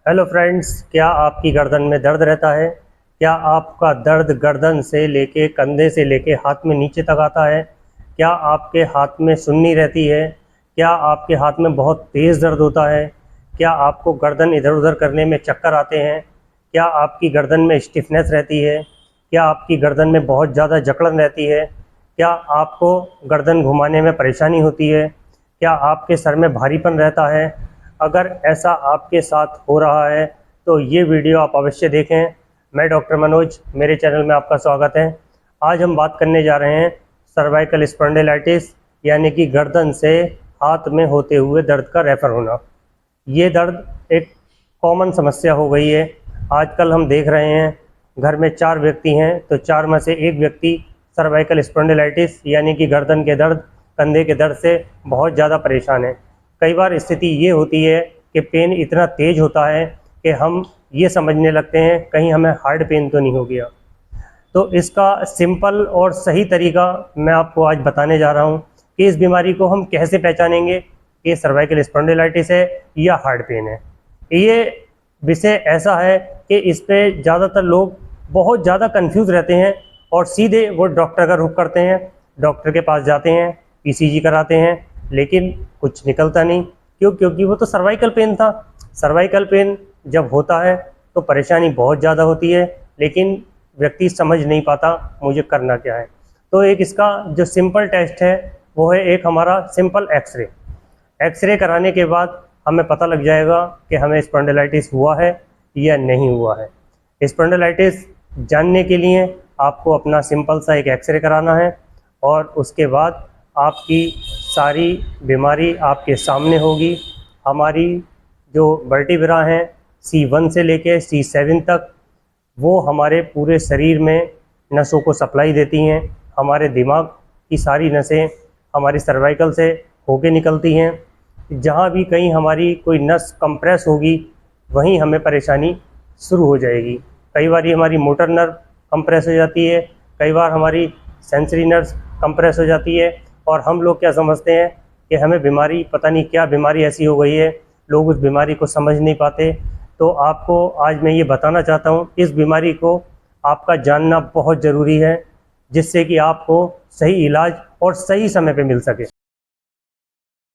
Hello friends, क्या आपकी गर्दन में दर्द रहता है? क्या आपका दर्द गर्दन से लेके कंधे से लेके हाथ में नीचे तक आता है? क्या आपके हाथ में सुन्नी रहती है? क्या आपके हाथ में बहुत तेज़ दर्द होता है? क्या आपको गर्दन इधर उधर करने में चक्कर आते हैं? क्या आपकी गर्दन में स्टिफनेस रहती है? क्या आपकी गर्दन में बहुत ज़्यादा जकड़न रहती है? क्या आपको गर्दन घुमाने में परेशानी होती है? क्या आपके सर में भारीपन रहता है? अगर ऐसा आपके साथ हो रहा है तो ये वीडियो आप अवश्य देखें। मैं डॉक्टर मनोज, मेरे चैनल में आपका स्वागत है। आज हम बात करने जा रहे हैं सर्वाइकल स्पॉन्डिलाइटिस यानी कि गर्दन से हाथ में होते हुए दर्द का रेफर होना। ये दर्द एक कॉमन समस्या हो गई है। आजकल हम देख रहे हैं घर में 4 व्यक्ति हैं तो 4 में से एक व्यक्ति सर्वाइकल स्पॉन्डिलाइटिस यानी कि गर्दन के दर्द, कंधे के दर्द से बहुत ज़्यादा परेशान है। कई बार स्थिति ये होती है कि पेन इतना तेज़ होता है कि हम ये समझने लगते हैं कहीं हमें हार्ट पेन तो नहीं हो गया। तो इसका सिंपल और सही तरीका मैं आपको आज बताने जा रहा हूँ कि इस बीमारी को हम कैसे पहचानेंगे कि सर्वाइकल स्पॉन्डिलाइटिस है या हार्ट पेन है। ये विषय ऐसा है कि इस पे ज़्यादातर लोग बहुत ज़्यादा कंफ्यूज रहते हैं और सीधे वो डॉक्टर का रुख करते हैं। डॉक्टर के पास जाते हैं, ईसीजी कराते हैं, लेकिन कुछ निकलता नहीं। क्योंकि वो तो सर्वाइकल पेन था। सर्वाइकल पेन जब होता है तो परेशानी बहुत ज़्यादा होती है, लेकिन व्यक्ति समझ नहीं पाता मुझे करना क्या है। तो एक इसका जो सिंपल टेस्ट है वो है एक हमारा सिंपल एक्सरे। एक्सरे कराने के बाद हमें पता लग जाएगा कि हमें स्पॉन्डिलाइटिस हुआ है या नहीं हुआ है। स्पॉन्डिलाइटिस जानने के लिए आपको अपना सिंपल सा एक एक्सरे कराना है और उसके बाद आपकी सारी बीमारी आपके सामने होगी। हमारी जो वर्टिब्रा हैं C1 से लेके C7 तक, वो हमारे पूरे शरीर में नसों को सप्लाई देती हैं। हमारे दिमाग की सारी नसें हमारी सर्वाइकल से होके निकलती हैं। जहाँ भी कहीं हमारी कोई नस कंप्रेस होगी वहीं हमें परेशानी शुरू हो जाएगी। कई बार हमारी मोटर नर्व कंप्रेस हो जाती है, कई बार हमारी सेंसरी नर्व कंप्रेस हो जाती है और हम लोग क्या समझते हैं कि हमें बीमारी, पता नहीं क्या बीमारी ऐसी हो गई है, लोग उस बीमारी को समझ नहीं पाते। तो आपको आज मैं ये बताना चाहता हूँ, इस बीमारी को आपका जानना बहुत ज़रूरी है जिससे कि आपको सही इलाज और सही समय पे मिल सके।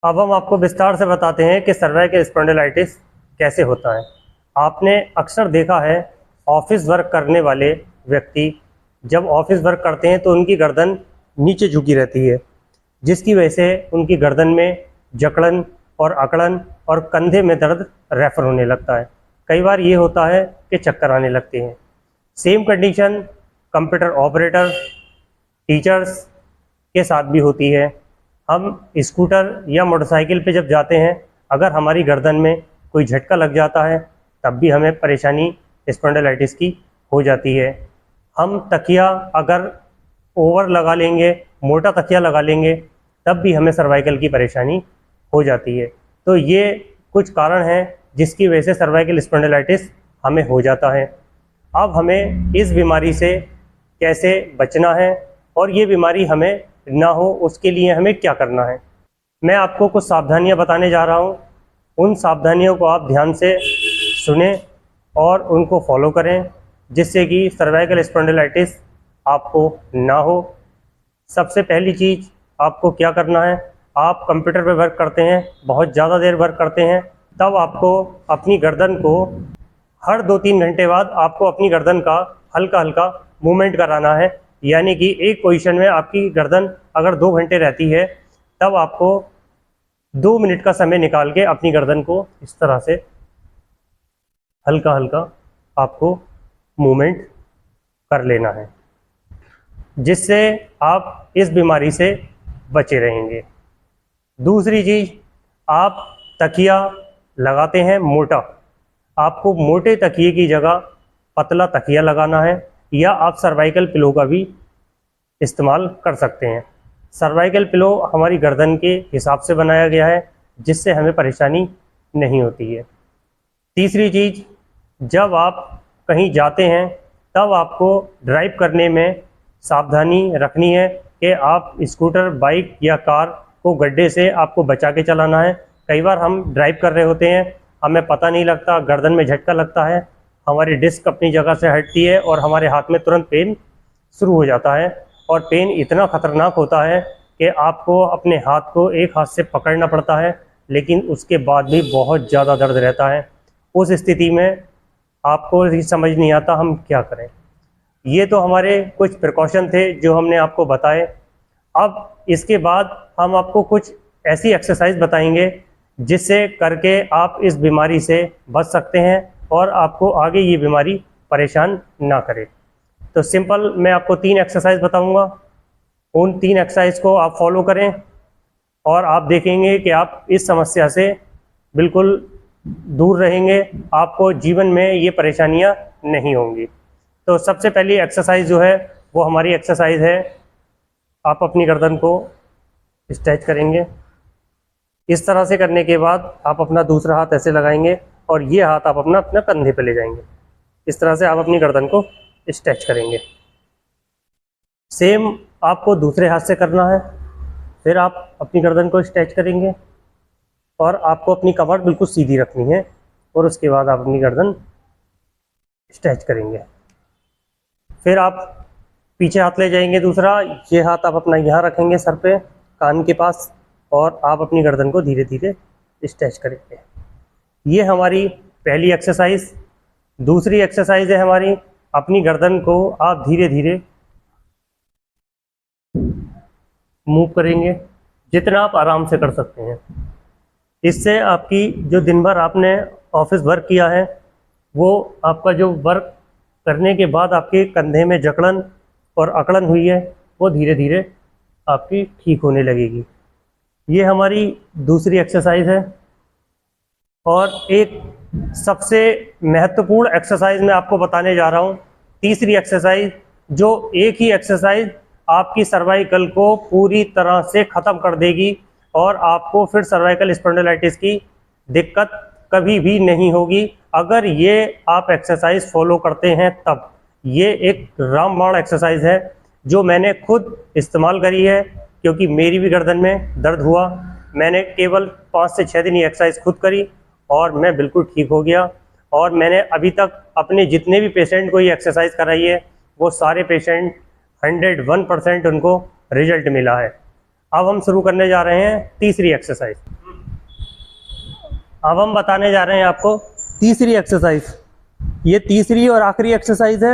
अब हम आपको विस्तार से बताते हैं कि सर्वाइकल स्पॉन्डिलाइटिस कैसे होता है। आपने अक्सर देखा है ऑफिस वर्क करने वाले व्यक्ति जब ऑफिस वर्क करते हैं तो उनकी गर्दन नीचे झुकी रहती है, जिसकी वजह से उनकी गर्दन में जकड़न और अकड़न और कंधे में दर्द रेफर होने लगता है। कई बार ये होता है कि चक्कर आने लगते हैं। Same condition computer operator, teachers के साथ भी होती है। हम स्कूटर या मोटरसाइकिल पे जब जाते हैं, अगर हमारी गर्दन में कोई झटका लग जाता है तब भी हमें परेशानी स्पॉन्डिलाइटिस की हो जाती है। हम तकिया अगर ओवर लगा लेंगे, मोटा तकिया लगा लेंगे, तब भी हमें सर्वाइकल की परेशानी हो जाती है। तो ये कुछ कारण हैं जिसकी वजह से सर्वाइकल स्पॉन्डिलाइटिस हमें हो जाता है। अब हमें इस बीमारी से कैसे बचना है और ये बीमारी हमें ना हो उसके लिए हमें क्या करना है, मैं आपको कुछ सावधानियां बताने जा रहा हूँ। उन सावधानियों को आप ध्यान से सुने और उनको फॉलो करें जिससे कि सर्वाइकल स्पॉन्डिलाइटिस आपको ना हो। सबसे पहली चीज़ आपको क्या करना है, आप कंप्यूटर पे वर्क करते हैं, बहुत ज़्यादा देर वर्क करते हैं, तब आपको अपनी गर्दन को हर 2-3 घंटे बाद आपको अपनी गर्दन का हल्का हल्का मूवमेंट कराना है। यानी कि एक पोजीशन में आपकी गर्दन अगर 2 घंटे रहती है तब आपको 2 मिनट का समय निकाल के अपनी गर्दन को इस तरह से हल्का हल्का आपको मूवमेंट कर लेना है, जिससे आप इस बीमारी से बचे रहेंगे। दूसरी चीज़, आप तकिया लगाते हैं मोटा, आपको मोटे तकिए की जगह पतला तकिया लगाना है, या आप सर्वाइकल पिलो का भी इस्तेमाल कर सकते हैं। सर्वाइकल पिलो हमारी गर्दन के हिसाब से बनाया गया है जिससे हमें परेशानी नहीं होती है। तीसरी चीज़, जब आप कहीं जाते हैं तब आपको ड्राइव करने में सावधानी रखनी है कि आप स्कूटर, बाइक या कार को गड्ढे से आपको बचा के चलाना है। कई बार हम ड्राइव कर रहे होते हैं हमें पता नहीं लगता, गर्दन में झटका लगता है, हमारी डिस्क अपनी जगह से हटती है और हमारे हाथ में तुरंत पेन शुरू हो जाता है। और पेन इतना ख़तरनाक होता है कि आपको अपने हाथ को एक हाथ से पकड़ना पड़ता है, लेकिन उसके बाद भी बहुत ज़्यादा दर्द रहता है। उस स्थिति में आपको ये समझ नहीं आता हम क्या करें। ये तो हमारे कुछ प्रिकॉशन थे जो हमने आपको बताए। अब इसके बाद हम आपको कुछ ऐसी एक्सरसाइज बताएंगे जिससे करके आप इस बीमारी से बच सकते हैं और आपको आगे ये बीमारी परेशान ना करे। तो सिंपल मैं आपको 3 एक्सरसाइज बताऊंगा, उन 3 एक्सरसाइज को आप फॉलो करें और आप देखेंगे कि आप इस समस्या से बिल्कुल दूर रहेंगे, आपको जीवन में ये परेशानियां नहीं होंगी। तो सबसे पहली एक्सरसाइज जो है वो हमारी एक्सरसाइज है, आप अपनी गर्दन को स्ट्रेच करेंगे। इस तरह से करने के बाद आप अपना दूसरा हाथ ऐसे लगाएंगे और ये हाथ आप अपना कंधे पे ले जाएंगे। इस तरह से आप अपनी गर्दन को स्ट्रेच करेंगे। सेम आपको दूसरे हाथ से करना है। फिर आप अपनी गर्दन को स्ट्रेच करेंगे और आपको अपनी कमर बिल्कुल सीधी रखनी है और उसके बाद आप अपनी गर्दन स्ट्रेच करेंगे। फिर आप पीछे हाथ ले जाएंगे दूसरा, ये हाथ आप अपना यहाँ रखेंगे सर पे कान के पास और आप अपनी गर्दन को धीरे धीरे स्ट्रेच करेंगे। ये हमारी पहली एक्सरसाइज। दूसरी एक्सरसाइज है हमारी, अपनी गर्दन को आप धीरे धीरे मूव करेंगे जितना आप आराम से कर सकते हैं। इससे आपकी जो दिन भर आपने ऑफिस वर्क किया है वो आपका जो वर्क करने के बाद आपके कंधे में जकड़न और अकड़न हुई है वो धीरे धीरे आपकी ठीक होने लगेगी। ये हमारी दूसरी एक्सरसाइज है। और एक सबसे महत्वपूर्ण एक्सरसाइज मैं आपको बताने जा रहा हूँ, तीसरी एक्सरसाइज, जो एक ही एक्सरसाइज आपकी सर्वाइकल को पूरी तरह से ख़त्म कर देगी और आपको फिर सर्वाइकल स्पॉन्डिलाइटिस की दिक्कत कभी भी नहीं होगी अगर ये आप एक्सरसाइज फॉलो करते हैं तब। ये एक रामबाण एक्सरसाइज है जो मैंने खुद इस्तेमाल करी है, क्योंकि मेरी भी गर्दन में दर्द हुआ। मैंने केवल 5 से 6 दिन ये एक्सरसाइज खुद करी और मैं बिल्कुल ठीक हो गया। और मैंने अभी तक अपने जितने भी पेशेंट को ये एक्सरसाइज कराई है वो सारे पेशेंट 101% उनको रिजल्ट मिला है। अब हम शुरू करने जा रहे हैं तीसरी एक्सरसाइज। अब हम बताने जा रहे हैं आपको तीसरी एक्सरसाइज। ये तीसरी और आखिरी एक्सरसाइज है।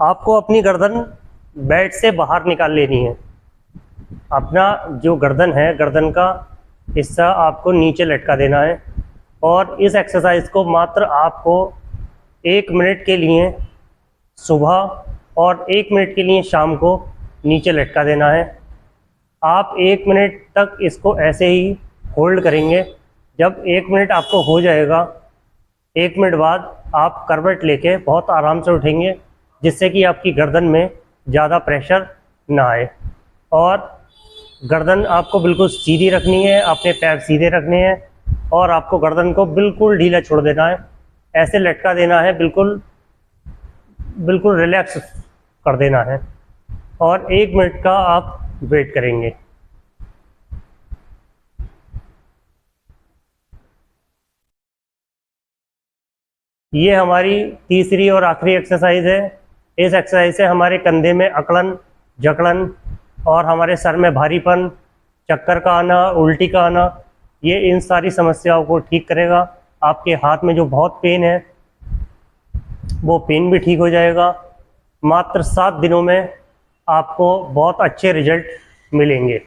आपको अपनी गर्दन बेड से बाहर निकाल लेनी है। अपना जो गर्दन है, गर्दन का हिस्सा आपको नीचे लटका देना है और इस एक्सरसाइज को मात्र आपको 1 मिनट के लिए सुबह और 1 मिनट के लिए शाम को नीचे लटका देना है। आप 1 मिनट तक इसको ऐसे ही होल्ड करेंगे। जब 1 मिनट आपको हो जाएगा, 1 मिनट बाद आप करवट लेके बहुत आराम से उठेंगे, जिससे कि आपकी गर्दन में ज़्यादा प्रेशर ना आए। और गर्दन आपको बिल्कुल सीधी रखनी है, अपने पैर सीधे रखने हैं और आपको गर्दन को बिल्कुल ढीला छोड़ देना है, ऐसे लटका देना है, बिल्कुल बिल्कुल रिलैक्स कर देना है और 1 मिनट का आप वेट करेंगे। ये हमारी तीसरी और आखिरी एक्सरसाइज है। इस एक्सरसाइज से हमारे कंधे में अकड़न, जकड़न और हमारे सर में भारीपन, चक्कर का आना, उल्टी का आना, ये इन सारी समस्याओं को ठीक करेगा। आपके हाथ में जो बहुत पेन है वो पेन भी ठीक हो जाएगा। मात्र 7 दिनों में आपको बहुत अच्छे रिजल्ट मिलेंगे।